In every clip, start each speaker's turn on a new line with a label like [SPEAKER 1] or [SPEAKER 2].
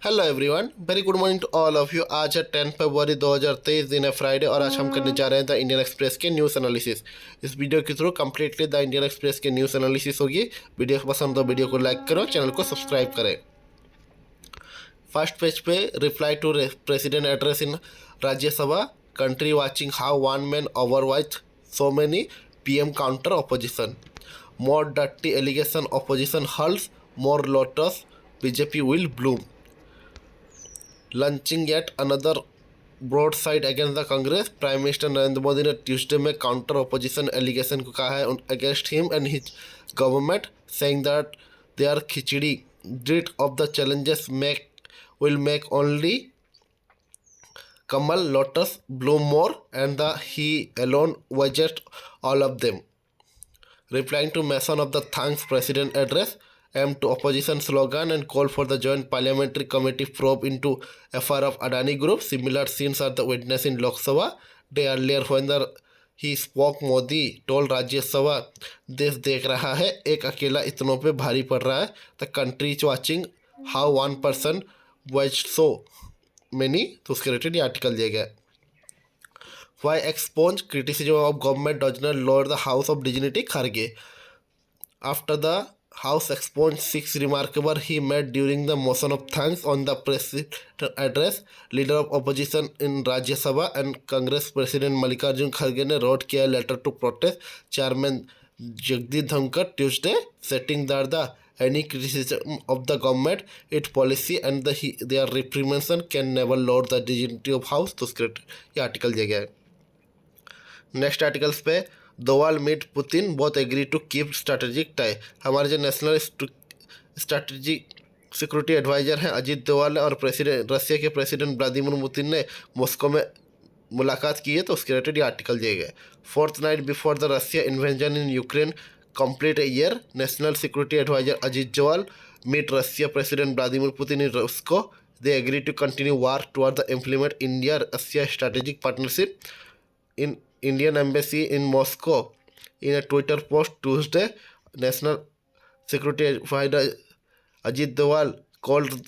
[SPEAKER 1] Hello everyone, very good morning to all of you. आज है 10 फरवरी 2023, दिन है फ्राइडे, और आज हम करने जा रहे हैं द इंडियन एक्सप्रेस के न्यूज़ एनालिसिस। इस वीडियो के through completely the Indian express के न्यूज़ एनालिसिस होगी। वीडियो पसंद हो वीडियो को लाइक करो, चैनल को सब्सक्राइब करें। फर्स्ट पेज पे reply to president address in Rajya Sabha, country watching how one man overweighs so many, PM counter opposition, more dirty allegation opposition hurls, more lotus, BJP will bloom, launching yet another broadside against the Congress। Prime minister Narendra Modi ने Tuesday में counter opposition allegation को कहा है against him and his government, saying that there khichdi ड्रिट of the challenges will make only Kamal Lotus bloom more, and he alone wedged all of them. Replying to mention of the thanks president address, aimed to opposition slogan and call for the joint parliamentary committee probe into affair of Adani Group. Similar scenes are the witness in Lok Sabha. Day earlier when he spoke, Modi told Rajya Sabha, देश देख रहा है, एक अकेला इतनों पे भारी पड़ रहा है। The country is watching how one person wedged so many। तो उसके रिलेटेड ये आर्टिकल दिया गया। Why expunge criticism of government does not lower the House of Dignity, Kharge? After the House expunged 6 remarkable he made during the motion of thanks on the president address, leader of opposition in Rajya Sabha and Congress President Mallikarjun Kharge ne wrote a letter to protest Chairman Jagdeep Dhamkar Tuesday, stating that any criticism of the government, its policy and their reprimands can never lower the dignity of House। तो ये article दिया गया है। Next articles पे, Doval meet Putin both agree to keep strategic tie. हमारे जो national strategic security adviser हैं अजीत दोवाल और रशिया के प्रेसिडेंट व्लादिमीर पुतिन ने मॉस्को में मुलाकात की है। तो उसके रिलेटेड ये आर्टिकल दिए गए। Fourth night before the Russia invasion in Ukraine complete a year, National Security Advisor Ajit Doval meet Russia President Vladimir Putin in Moscow. They agreed to continue war toward the implement India-Russia strategic partnership. In Indian Embassy in Moscow, in a Twitter post Tuesday, National Security Advisor Ajit Doval called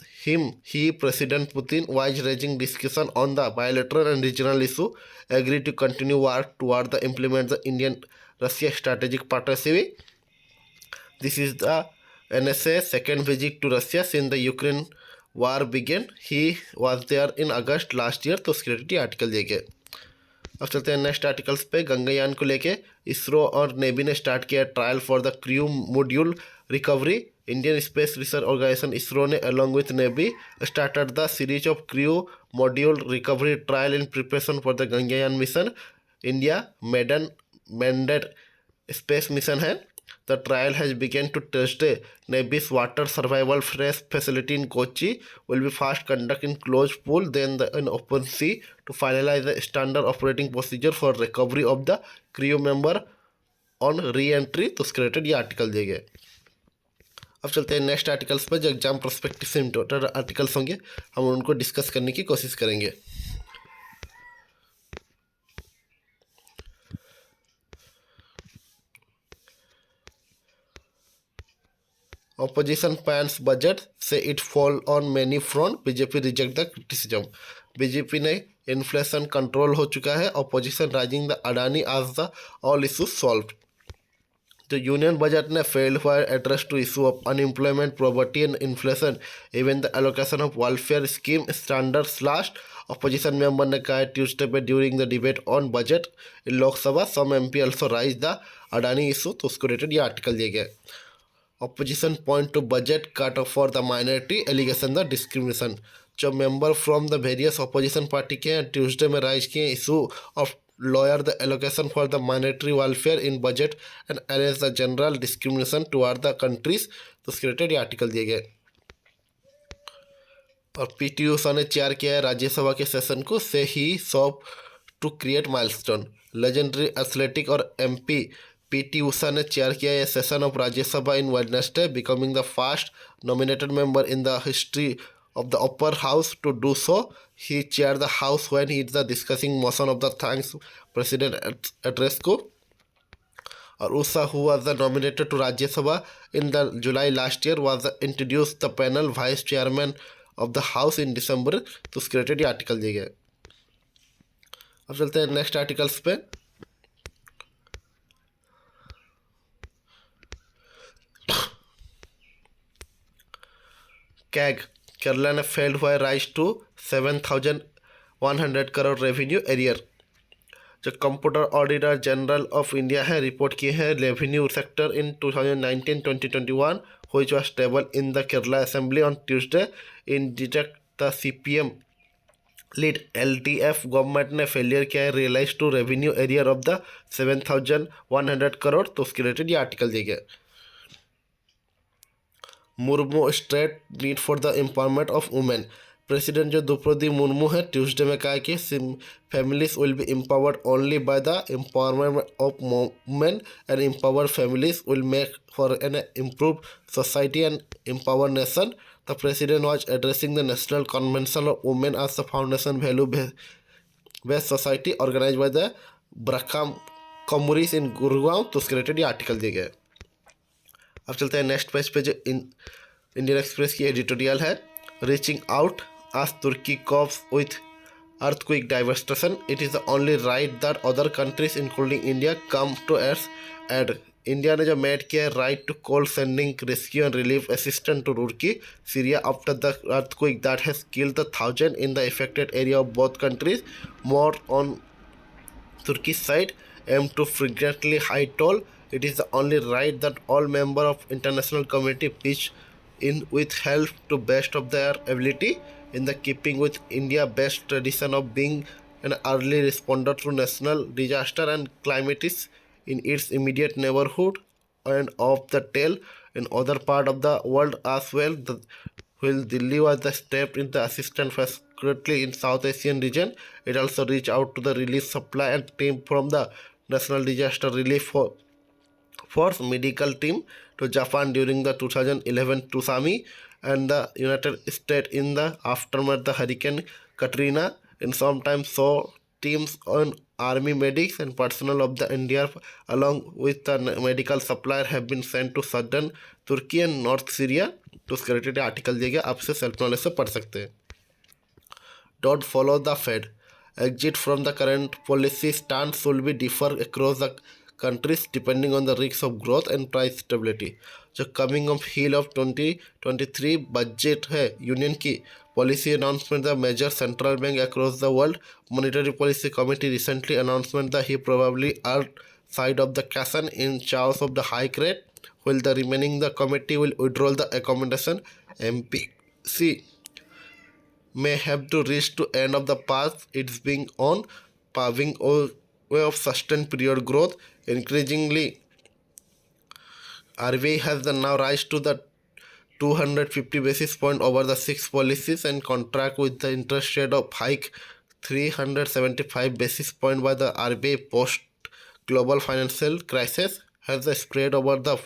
[SPEAKER 1] President Putin, was raising discussion on the bilateral and regional issue, agreed to continue war toward the implement the Indian-Russia strategic partnership. This is the NSA's second visit to Russia since the Ukraine war began. He was there in August last year। तो उसके related article दिए गए। अब चलते हैं next articles पे। गंगायान को लेके इसरो और नेवी ने स्टार्ट किया trial for the crew module recovery. Indian space research organisation ISRO ने along with navy started the series of crew module recovery trial in preparation for the Gaganyaan mission. India maiden manned space mission है। The trial has begun to Thursday. Navy's water survival fresh facility in Kochi will be first conducted in closed pool, then in open sea to finalize the standard operating procedure for recovery of the crew member on re-entry। तो उसके related ये article दिए गए। अब चलते हैं next articles पर। जो एग्जाम प्रोस्पेक्टिव से इम्पोर्टेंट आर्टिकल्स होंगे हम उनको डिस्कस करने की कोशिश करेंगे। Opposition plans budget, say it fall on many front, BJP reject the criticism. BJP ने इन्फ्लेशन कंट्रोल हो चुका है, ऑपोजिशन राइजिंग द अडानी आज द ऑल इशूज सॉल्व। तो यूनियन बजट ने failed for address to issue of unemployment, poverty and inflation, even the allocation of welfare scheme standards last. Opposition member ने कहा Tuesday पे during the debate on budget in Lok Sabha, some MP also raise the Adani issue. तो उसको related ये article दिया गया। Opposition point to budget cut for the minority allegation the discrimination। जो member from the various opposition party के Tuesday में rise किए issue of lawyer the allocation for the minority welfare in budget and arrange the general discrimination toward the countries. तो उसके related ये article दिए गए। और पीटी उषा ने चेयर किया है राज्यसभा के सेशन को, से ही सॉप to create milestone. Legendary athletic और एमपी पीटी उषा ने चेयर किया यह session of Rajya Sabha in Wednesday, becoming the first nominated member in the history of the upper house to do so. He chaired the house when he is the discussing motion of the thanks president address को। और Usha, who was the nominated to Rajya Sabha in the July last year, was introduced the panel vice chairman of the House in December तो उसके related ये article दिया गया है। अब चलते हैं नेक्स्ट आर्टिकल्स पे। कैग केरला ने फेल्ड हुआ rise to 7,100 crore revenue arrear. जो computer auditor general of India है रिपोर्ट किए हैं revenue sector in 2019-2021 which was stable in the Kerala Assembly on Tuesday in detect the CPM lead LDF government ने failure किया है realize to revenue arrear of the 7,100 crore तो उसके related ये article दिया गया। Murmu straight need for the empowerment of women. President जो द्रौपदी मुर्मू है ट्यूसडे में कहा कि families will be empowered only by the empowerment of women and empowered families will make for an improve society and empower nation. The president was addressing the national convention of women as the foundation value based society organise by the Brahma Kumaris in Gurugram तो उसके related ये article दिया गया है। अब चलते हैं next page पे जो इंडियन एक्सप्रेस की एडिटोरियल है reaching out as Turkey copes with earthquake devastation, it is the only right that other countries including India come to its aid. India ने जो मेड किया है right to call sending rescue and relief assistant to रुड़की Syria after the earthquake that has killed the thousand in the affected area of both countries. More on Turkish side aim to frequently high toll. It is the only right that all members of international community pitch in with help to best of their ability in the keeping with India best tradition of being an early responder to national disaster and calamities in its immediate neighborhood and of the tail in other part of the world as well. While Delhi was the step in the assistance facility in South Asian region, it also reached out to the relief supply and team from the National Disaster Relief Force medical team to Japan during the 2011 tsunami and the United States in the aftermath the Hurricane Katrina. And sometimes saw teams on army medics and personnel of the India along with the medical supplier have been sent to southern Turkey and North Syria. तो उसके related article दिया गया आपसे self knowledge से पढ़ सकते हैं। Don't follow the Fed exit from the current policy stance will be differ across the countries depending on the risks of growth and price stability. जो coming of heel of 2023 budget है union की policy announcement the major central bank across the world monetary policy committee recently announcement the he probably are side of the कैसन in charge of the hike rate while the remaining the committee will withdraw the accommodation. MPC may have to reach to end of the path it's being on, paving a way of sustained period growth. Increasingly, RBI has the now rise to the 250 basis point over the six policies and contract with the interest rate of hike 375 basis point by the RBI post global financial crisis has the spread over the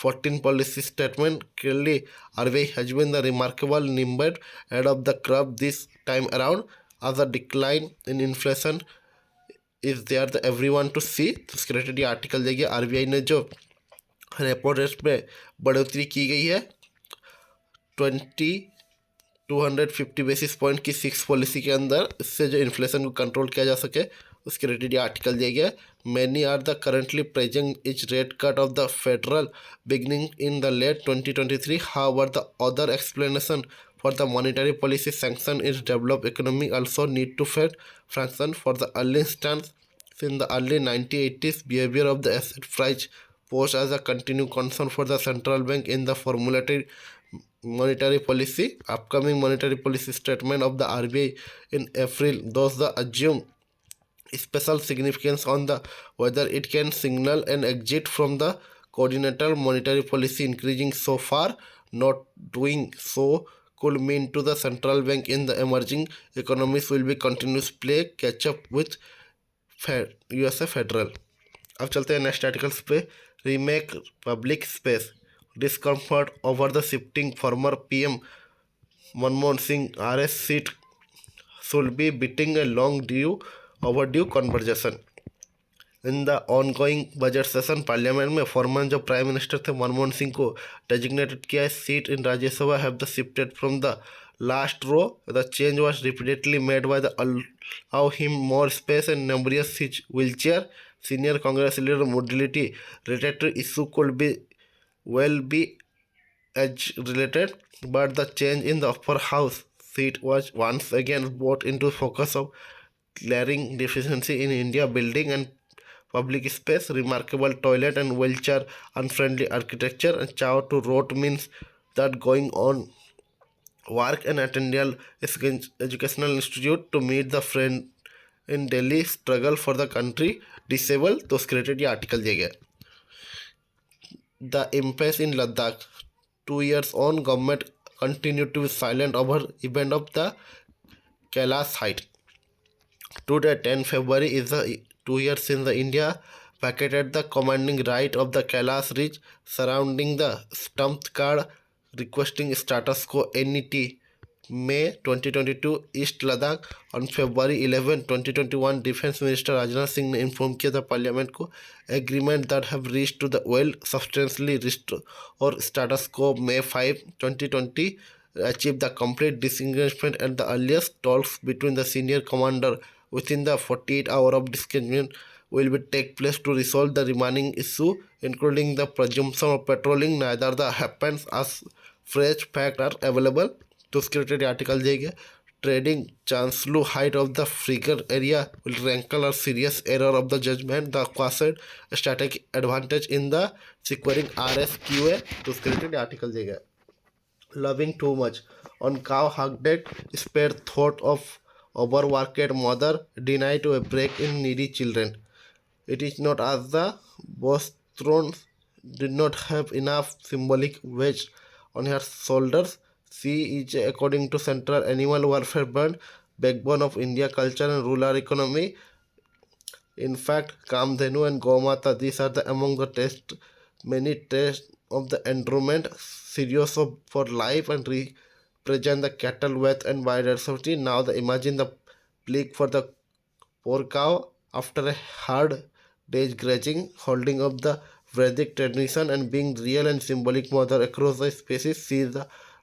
[SPEAKER 1] 14 policy statement. Clearly, RBI has been the remarkable nimble ahead of the curve this time around as a decline in inflation is there the everyone to see. तो इसके related ये article देखिए RBI ने जो repo rate में बढ़ोतरी की गई है 250 बेसिस पॉइंट की सिक्स पॉलिसी के अंदर इससे जो इन्फ्लेशन को कंट्रोल किया जा सके उसके रिलेटेड ये आर्टिकल दिया गया। Many are the currently present each rate cut of the federal beginning in the late 2023 however the other explanation for the monetary policy sanction is developed economy also need to fed function for the early instance in the early 1980s behavior of the asset price posed as a continued concern for the central bank in the formulated monetary policy. Upcoming monetary policy statement of the RBI in April those the assume special significance on the whether it can signal an exit from the coordinated monetary policy increasing so far not doing so could mean to the central bank in the emerging economies will be continuous play catch up with USA Federal. अब चलते हैं next articles पे। Remake public space discomfort over the shifting farmer PM Manmohan Singh RS seat should be beating a long due overdue conversation. In the ongoing budget session parliament में farmer जो prime minister थे मनमोहन सिंह को designated किया है seat in Rajya Sabha have the shifted from the Last row, the change was repeatedly made by the allow him more space and numerous his wheelchair. Senior Congress leader mobility related issue could be well be age related, but the change in the upper house seat was once again brought into focus of glaring deficiency in India building and public space, remarkable toilet and wheelchair unfriendly architecture, and chow to road means that going on work and attending educational institute to meet the friend in Delhi struggle for the country disabled तो created ये article दिया गया. The impasse in Ladakh. 2 years on, government continued to be silent over event of the Kailash height. Today, 10 February, is the 2 years since the India vacated the commanding right of the Kailash Ridge surrounding the stumped card requesting status quo NET. May 2022 East Ladakh. On February 11, 2021, Defense Minister Rajnath Singh ने inform किया था Parliament को agreement that have reached to the well substantially restore or status quo. May 5, 2020 achieved the complete disengagement at the earliest. Talks between the senior commander within the 48 hours of disengagement will be take place to resolve the remaining issue, including the presumption of patrolling. Neither the happens as fresh facts are available. तो security article देगा. Trading chancellor height of the figure area will rankle a serious error of the judgment. The quasi strategic advantage in the securing RSQA. तो security article देगा. Loving too much on cow hug deck. Spare thought of overworked mother denied to a break in needy children. It is not as the Bostron did not have enough symbolic weight on her shoulders. She is, according to Central Animal Welfare Board, backbone of India culture and rural economy. In fact, Kamdhenu and Gomata, these are among the many tests of the enrollment, serious for life and represent the cattle wealth and biodiversity. Now, imagine the plight for the poor cow after a hard day's grazing, holding up the Vedic tradition and being real and symbolic mother across the species. She is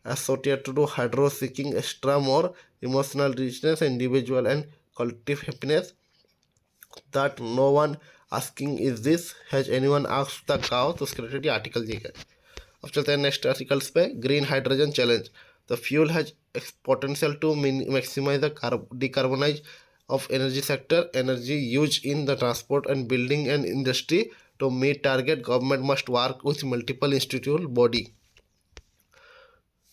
[SPEAKER 1] associated to hydro seeking extra more emotional richness, individual and collective happiness that no one asking is this. Has anyone asked the cow? तो security article दिया है. अब चलते हैं next articles पे. Green hydrogen challenge. The fuel has potential to maximize the decarbonize of energy sector, energy used in the transport and building and industry. To meet target, government must work with multiple institutional body.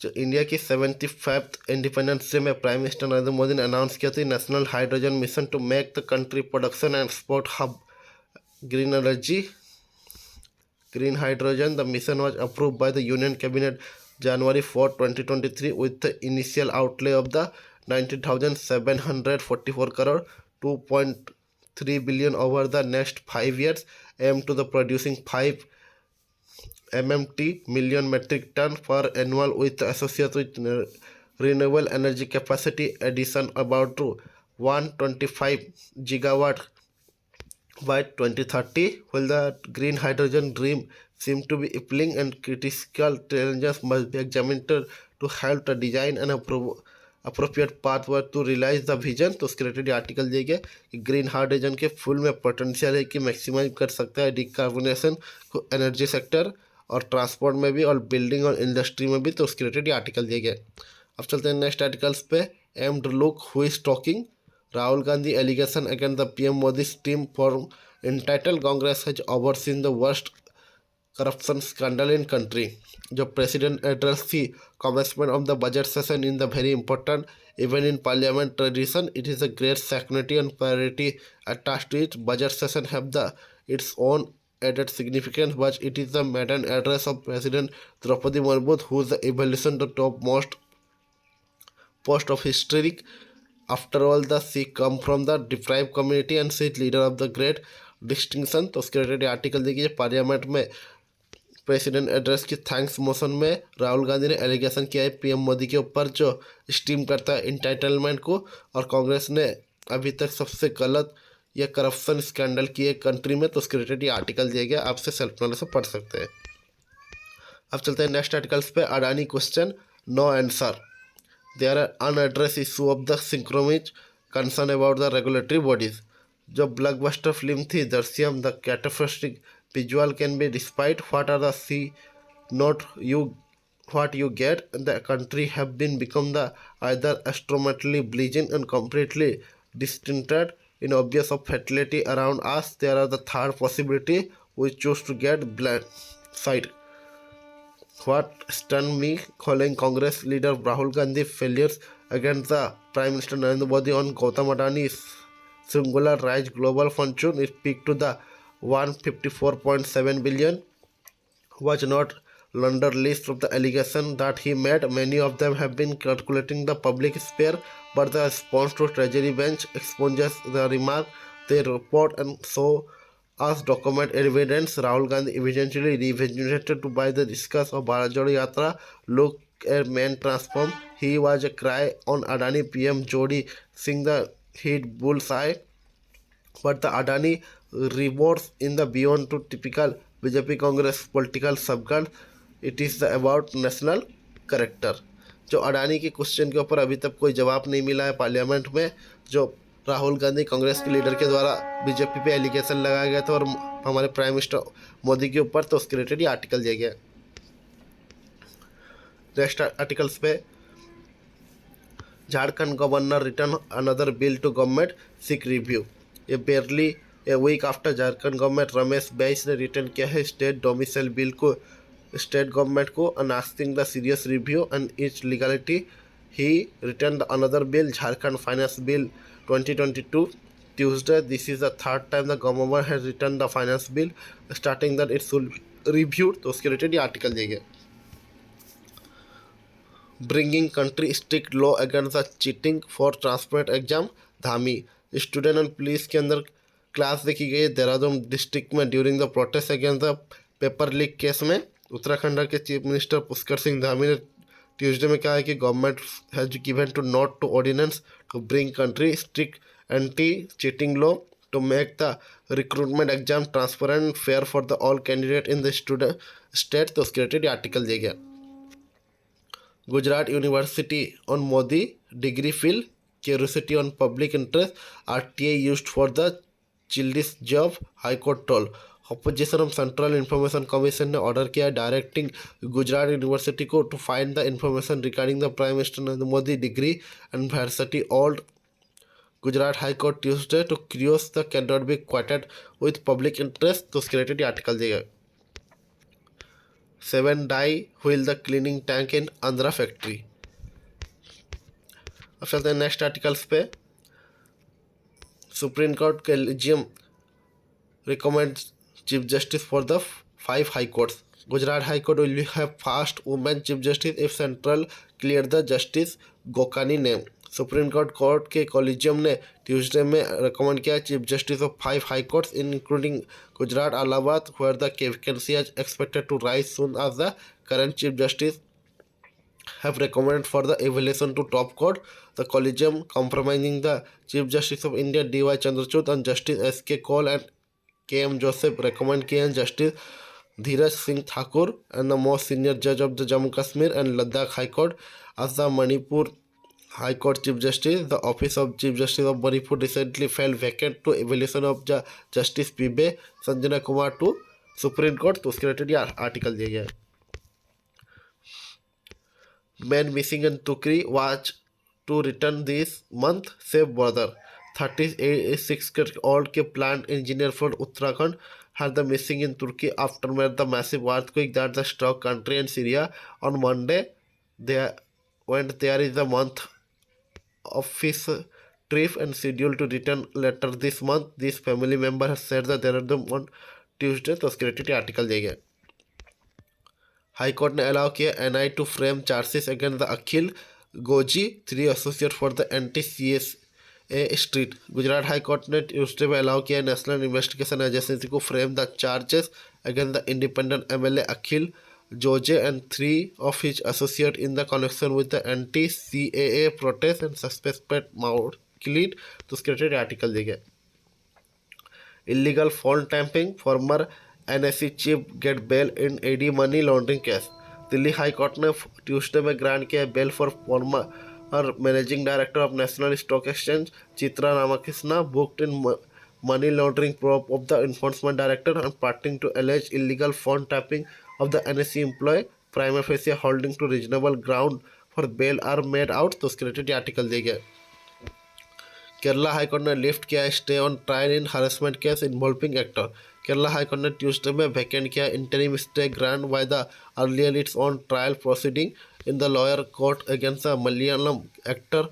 [SPEAKER 1] जो India की 75th independence day में prime minister Narendra Modi ने announce किया था national hydrogen mission to make the country production and export hub green energy. Green hydrogen, the mission was approved by the Union Cabinet January 4, 2023 with the initial outlay of the 19,744 crore, 2.3 billion over the next 5 years, aimed to the producing 5 MMT million metric ton per annual with associated with renewable energy capacity addition about to 125 gigawatt by 2030. While the green hydrogen dream seems to be appealing and critical challenges must be examined to help the design and appropriate pathway to realize the vision. तो उसके related article दिए गए कि green hydrogen के full में potential है कि maximise कर सकता है डिकार्बोनेशन को एनर्जी सेक्टर और ट्रांसपोर्ट में भी और बिल्डिंग और इंडस्ट्री में भी. तो उसके रिलेटेड आर्टिकल दिए गए. अब चलते हैं नेक्स्ट आर्टिकल्स पे. Aimed look who is talking. Rahul Gandhi allegation against the PM Modi's team for entitled Congress has overseen the worst corruption scandal in country. The president addressed the commencement of the budget session in the very important even in parliament tradition. It is a great sanctity and priority attached to it. Budget session have its own added significance, but it is the maiden address of President Draupadi Murmu, whose evolution to topmost post of historic. After all, she come from the deprived community and she is leader of the great distinction. तो उसके related article देखिए. Parliament में president address की thanks motion में राहुल गांधी ने allegation किया है PM Modi के ऊपर जो स्टीम करता है इंटाइटलमेंट को, और कांग्रेस ने अभी तक सबसे गलत या करप्शन स्कैंडल किए कंट्री में. तो उसके रिलेटेड आर्टिकल दिया गया, आपसे सेल्फ नॉलेज से पढ़ सकते हैं. अब चलते हैं नेक्स्ट आर्टिकल्स पे. Adani question no answer. there are unaddressed issue of the synchronized concern about the regulatory bodies. जो ब्लॉकबस्टर फिल्म थी Drishyam the catastrophic visual can be despite what are the see not you what you get the country have been become the either astronomically bleaching and completely distinted in obvious of fatality around us. There are the third possibility we choose to get blind side. What stunned me calling Congress leader Rahul Gandhi failures against the Prime Minister Narendra Modi on Gautam Adani's singular rise global fortune is peak to the 154.7 billion was not laundered list of the allegation that he made. Many of them have been calculating the public sphere, but the response to Treasury bench exposes the remark they report and so as document evidence. Rahul Gandhi eventually revisited to buy the discuss of Bharat Jodo Yatra look a man transform. He was a cry on Adani PM Jodi Singh the hit bullseye. But the Adani rewards in the beyond to typical BJP Congress political सबगढ़ it is the about national character. जो अडानी के question के ऊपर अभी तक कोई जवाब नहीं मिला है पार्लियामेंट में, जो राहुल गांधी कांग्रेस के लीडर के द्वारा बीजेपी पे एलिगेशन लगाया गया था और हमारे प्राइम मिनिस्टर मोदी के ऊपर, तो उसके रिलेटेड ये आर्टिकल दिया गया। नेक्स्ट आर्टिकल्स पे Jharkhand governor return another bill to government seek review. ये barely a week after Jharkhand government Ramesh Bais ने रिटर्न किया है स्टेट डोमिसाइल बिल को स्टेट गवर्नमेंट को अनास्किंग the serious review and its legality. He return another bill Jharkhand finance bill 2022 Tuesday. This is the third time the government has returned the finance bill starting that it should reviewed। तो उसके related ये article दिए गए। Bringing country strict law against the cheating for transparent exam Dhami. Student and police के अंदर clash देखी गई Dehradun district में during the protest against the paper leak case में। उत्तराखंड के चीफ मिनिस्टर पुष्कर सिंह धामी ने ट्यूसडे में कहा है कि government has given to note to ordinance to bring country strict anti cheating law to make the recruitment exam transparent fair for the all candidate in the student state. तो उसके related article दिया गया। Gujarat university on Modi degree feel curiosity on public interest RTA used for the children's job high court toll. Opposition of central information commission ने order किया directing Gujarat university को to find the information regarding the prime minister Narendra Modi degree and university old Gujarat high court Tuesday to क्रियोस the can not be quieted with public interest. तो उसके related article दिया गया। 7 die while the cleaning tank in Andhra factory. अब चलते हैं next articles पे। Supreme Court collegium recommends Chief Justice for the 5 High Courts. Gujarat High Court will have first woman Chief Justice if Central clear the Justice Gokani name. Supreme Court के collegium ने Tuesday में recommend किया chief justice of 5 high courts including Gujarat Allahabad where the vacancy is expected to rise soon as the current chief justice have recommended for the evaluation to top court. The collegium comprising the Chief Justice of India D.Y. Chandrachud and Justice S.K. Kaul and K.M. Joseph recommend K.M. Justice Dheeraj Singh Thakur and the most senior judge of the Jammu Kashmir and Ladakh High Court as the Manipur High Court Chief Justice. The office of Chief Justice of Manipur recently fell vacant to evaluation of Justice P.B. Sanjana Kumar to Supreme Court। तो उसके related article दिया गया है। Man missing in Tukri was to return this month, save brother. 36-year-old plant engineer from Uttarakhand had the missing in Turkey after the massive earthquake that struck country and Syria on Monday. There is a month of his trip and scheduled to return later this month. This family member has said that there are on Tuesday। तो उसके related article दिया गया। High court ने allow किया NI to frame charges against the Akhil Gogoi 3 associate for the anti-CSA street. Gujarat high court ने Tuesday में allow किया national investigation agency को frame the charges against the independent MLA Akhil Gogoi and 3 of his associates in the connection with the anti-CAA protest and suspected maulicide। तो उसके related article दिया गया। Illegal phone tampering, former NSE chief get bail in AD money laundering case। Delhi high court ने Tuesday में grant किया bail for former her managing director of National Stock Exchange, Chitra Ramakrishna, booked in money laundering probe of the enforcement director and parting to allege illegal phone tapping of the NSE employee, prima facie holding to reasonable ground for bail are made out. तो उसके related article दिए गए. Kerala high court ने lift किया stay on trial in harassment case involving actor. Kerala high court ने Tuesday में vacant किया interim stay grant by the earlier its on trial proceeding in the lawyer court against the Malayalam actor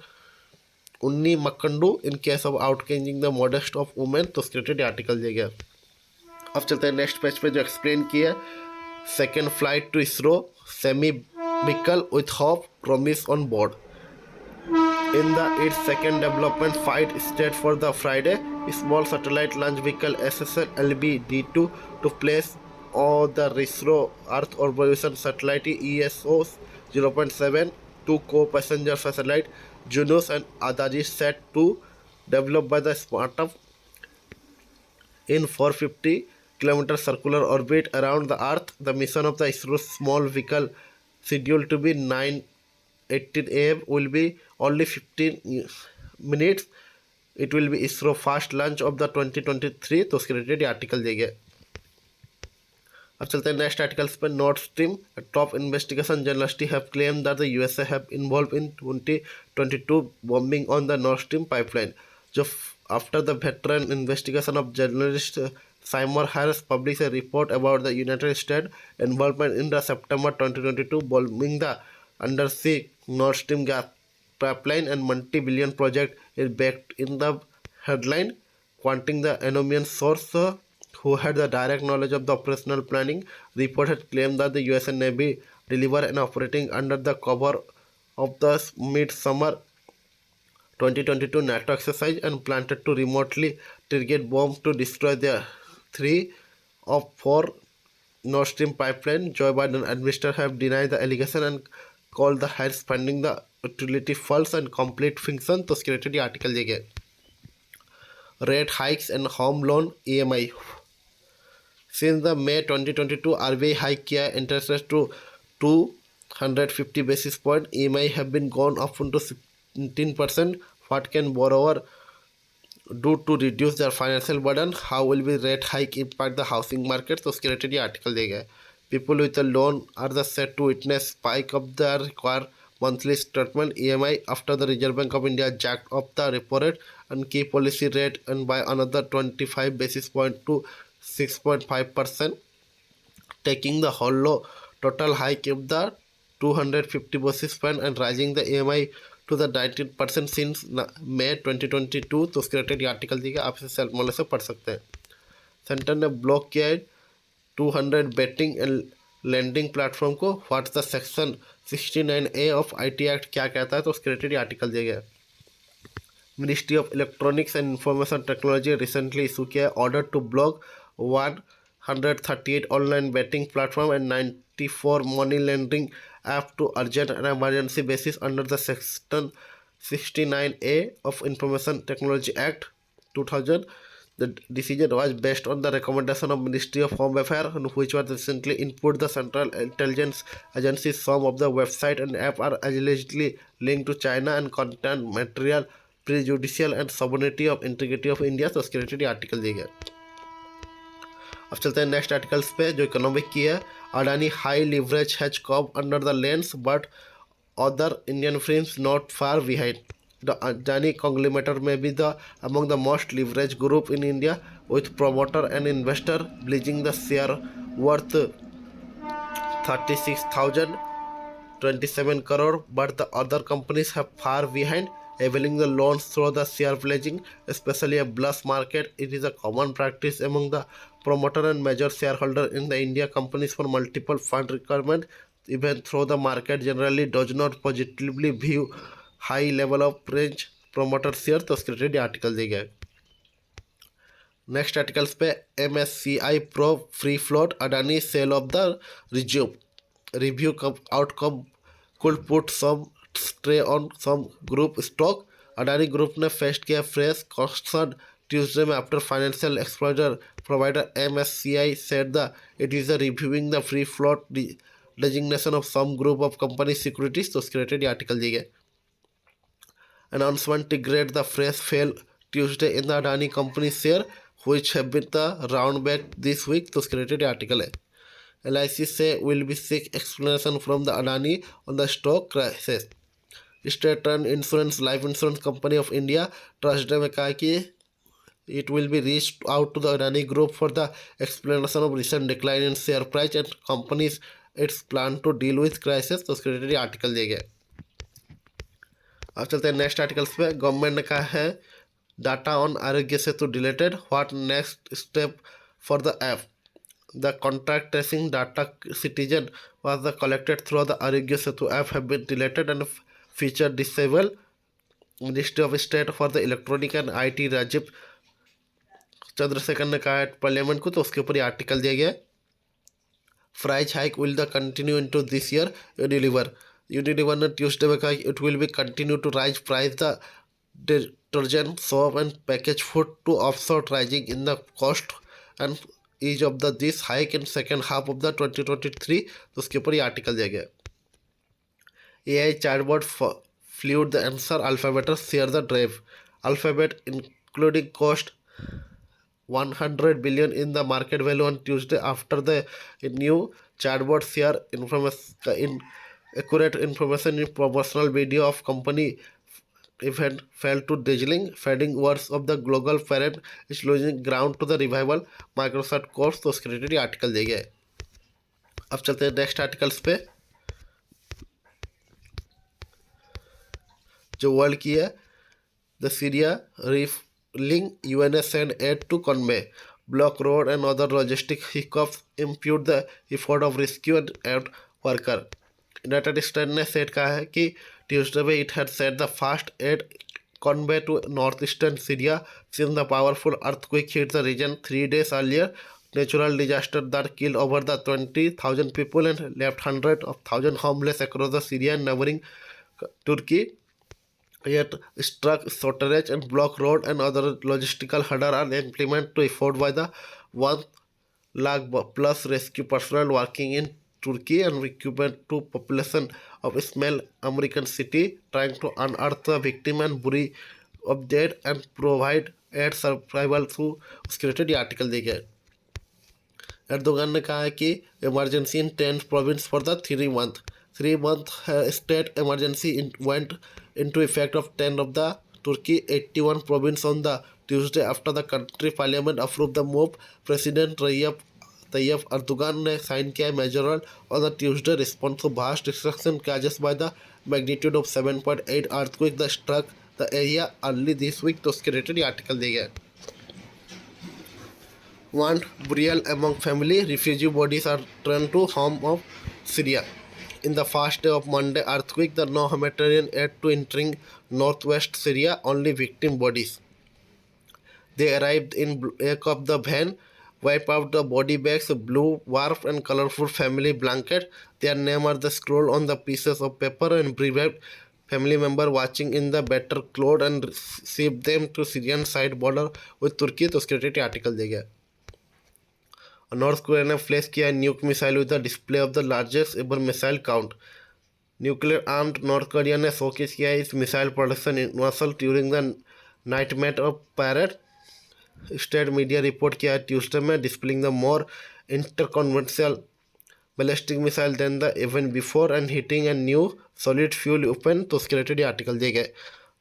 [SPEAKER 1] Unni Mukundan in case of आउटचेंजिंग the modest of women. तो उसके related article दिया गया. अब चलते हैं नेक्स्ट पेज पे जो एक्सप्लेन किया. Second flight to ISRO semi vehicle with hope promise on board. In its second development fight state for the Friday, small satellite launch vehicle SSLV-D2 to place on the ISRO Earth Observation Satellite ESO 0.7 two co-passenger satellite Junos and Adari Sat 2 developed by the startup in 450 km circular orbit around the Earth. The mission of the ISRO small vehicle scheduled to be 9:18 a.m. will be only 15 minutes. It will be ISRO fast launch of the 2023. तो उसके related article दिए गए. अब चलते हैं next articles पे. North stream top investigation journalist have claim that the USA have involve in 2022 bombing on the north stream pipeline. जो after the veteran investigation of journalist Seymour Harris published a report about the United States involvement in the September 2022 bombing the undersea Nord Stream gas pipeline and multi-billion project is backed in the headline, quoting the anonymous source who had the direct knowledge of the operational planning. Report had claimed that the US Navy delivered and operating under the cover of the mid-summer 2022 NATO exercise and planted to remotely target bombs to destroy the 3 of 4 Nord Stream pipeline. Joe Biden administration have denied the allegation and called the Harris funding the utility false and complete fiction. तो उसके related article दिए गए. Rate hikes and home loan EMI. Since the May 2022 RBI hike किया interest rate to 250 basis point, EMI have been gone up to 17%. What can borrower do to reduce their financial burden? How will be rate hike impact the housing market? तो उसके related article दिए गए. People with a loan are the set to witness spike of the required monthly statement EMI after the Reserve Bank of India jacked up the repo rate and key policy rate and by another 25 basis point to 6.5%, taking the whole total hike of the 250 basis point and rising the EMI to the 19% since May 2022. तो उसके related article दिया. आप इसे self knowledge से पढ़ सकते हैं. Centre ने ब्लॉक किया है 200 बेटिंग एंड लैंडिंग प्लेटफॉर्म को. What's the section 69A of IT act क्या कहता है? तो उसके रिलेटेड आर्टिकल दिया गया. Ministry of electronics and information technology recently issue किया है order to block 138 online betting platform and 94 money lending app to urgent and emergency basis under the section 69A of Information Technology Act 2000. The decision was based on the recommendation of Ministry of Home Affairs, which was recently input the Central Intelligence Agency. Some of the website and app are allegedly linked to China and contain material prejudicial and sovereignty of integrity of India. तो उसके related article दिए गए. अब चलते हैं next articles पे जो economic की है. Adani high leverage has come under the lens but other Indian films not far behind. The Adani conglomerate may be among the most leveraged group in India, with promoter and investor pledging the share worth 36,027 crore, but the other companies have far behind, availing the loans through the share pledging, especially a bluff market. It is a common practice among the promoter and major shareholder in the India companies for multiple fund requirement, even though the market generally does not positively view high level of range promoter share. तो उसके related article दिए गए. Next articles पे MSCI pro free float Adani sell off the review outcome could put some stress on some group stock. Adani group ने faced किया fresh concern Tuesday में after financial exposure provider MSCI said that it is reviewing the free float designation of some group of company securities. तो उसके related article दिए गए. announcement to grade the fresh fell Tuesday in the Adani company share, which have been the round back this week. तो उसके related article है। LIC से will be seek explanation from the Adani on the stock crisis। State run insurance life insurance company of India Tuesday में कहा कि it will be reached out to the Adani Group for the explanation of recent decline in share price and companies its plan to deal with crisis। तो उसके related article दिए गए। अब चलते हैं नेक्स्ट आर्टिकल्स पे। गवर्नमेंट ने कहा है data on Aarogya Setu deleted, what next step for the app. The contact tracing data citizen was the collected through the Aarogya Setu app have been deleted and feature disabled। Ministry of state for the electronic and IT Rajeev Chandrasekhar ने कहा है parliament को, तो उसके ऊपर ये article दिया गया। Price hike will the continue into this year. Unilever ने ट्यूसडे में कहा it will be continue to rise price the detergent soap and package food to offset rising in the cost and ease of the this hike in second half of the 2023। तो उसके ऊपर ये article दिया गया। AI chatbot fluid the answer alphabet share the drive। Alphabet including cost 100 billion in the market value on Tuesday after the new chatbot share accurate information in promotional video of company event fell to dazzling fading words of the global parent is losing ground to the revival Microsoft course। तो उसके related article दिए गए। अब चलते हैं next articles पे जो world की है। The Syria refilling UNA send aid to Conway, block road and other logistic hiccups impede the effort of rescue and worker। United State ने सेट कहा है कि ट्यूसडे में it had sent the first aid Conway to northeastern Syria since the powerful earthquake hit the region 3 days earlier। Natural disaster that killed over the 20,000 people and left hundreds of thousands homeless across the Syria and neighboring Turkey, yet struck shortage and block road and other logistical hurdles are implemented to afford by the 1 lakh plus rescue personnel working in Turkey and equipment to population of a small American city trying to unearth the victim and bury of dead and provide aid survival through। उसके related article दिए गए। Erdogan ने कहा है कि emergency in 10 province for the 3 month state emergency went into effect of 10 of the Turkey 81 province on the Tuesday after the country parliament approved the move। President Tayyip Erdogan ने sign किया मेजरल on the Tuesday response to vast destruction caused by the magnitude of 7.8 earthquake that struck the area early this week। तो उसके related article दिए गए। Want burial among family, refugee bodies are returned to home of Syria। In the first day of Monday earthquake, the no humanitarian aid to entering northwest Syria, only victim bodies। They arrived in wake of the van, wipe out the body bags, blue warp and colorful family blanket। Their name are the scroll on the pieces of paper and bereaved family member watching in the better clothes and shipped them to Syrian side border with Turkey। तो उसके related article दिया गया। North Korea ने flash किया nuke missile with the display of the largest ever missile count. Nuclear armed north Korea ने showcase किया इस missile production universal during the nighttime of parade. State media report किया है Tuesday में displaying the more intercontinental ballistic missile than the event before and hitting a new solid fuel weapon. तो उसके related article दिए गए।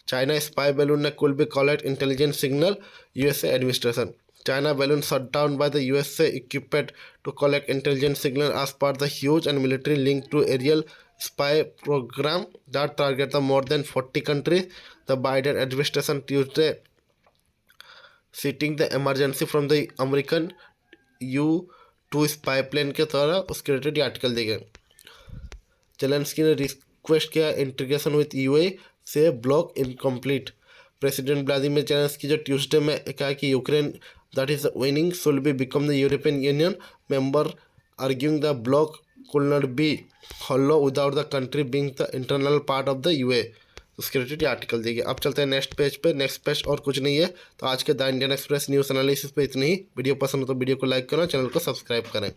[SPEAKER 1] China spy balloon ने कुल B collect intelligence signal USA administration. China balloon shut down by the USA equipped to collect intelligence signal as part of the huge and military linked to aerial spy program that target the more than 40 countries। The Biden administration Tuesday citing the emergency from the American U-2 spy plane के द्वारा उसके related article दिए गए। Zelensky ने request किया integration with UAE से block incomplete. President Vladimir Zelensky जो Tuesday में कहा कि Ukraine that is winning should be become the European Union member, arguing the bloc could not be hollow without the country being the internal part of the UA। उसके related article दिए गए। अब चलते हैं next page पे। Next page और कुछ नहीं है। तो आज के the Indian express news analysis पे इतनी ही। वीडियो पसंद हो तो वीडियो को लाइक करें, चैनल को सब्सक्राइब करें।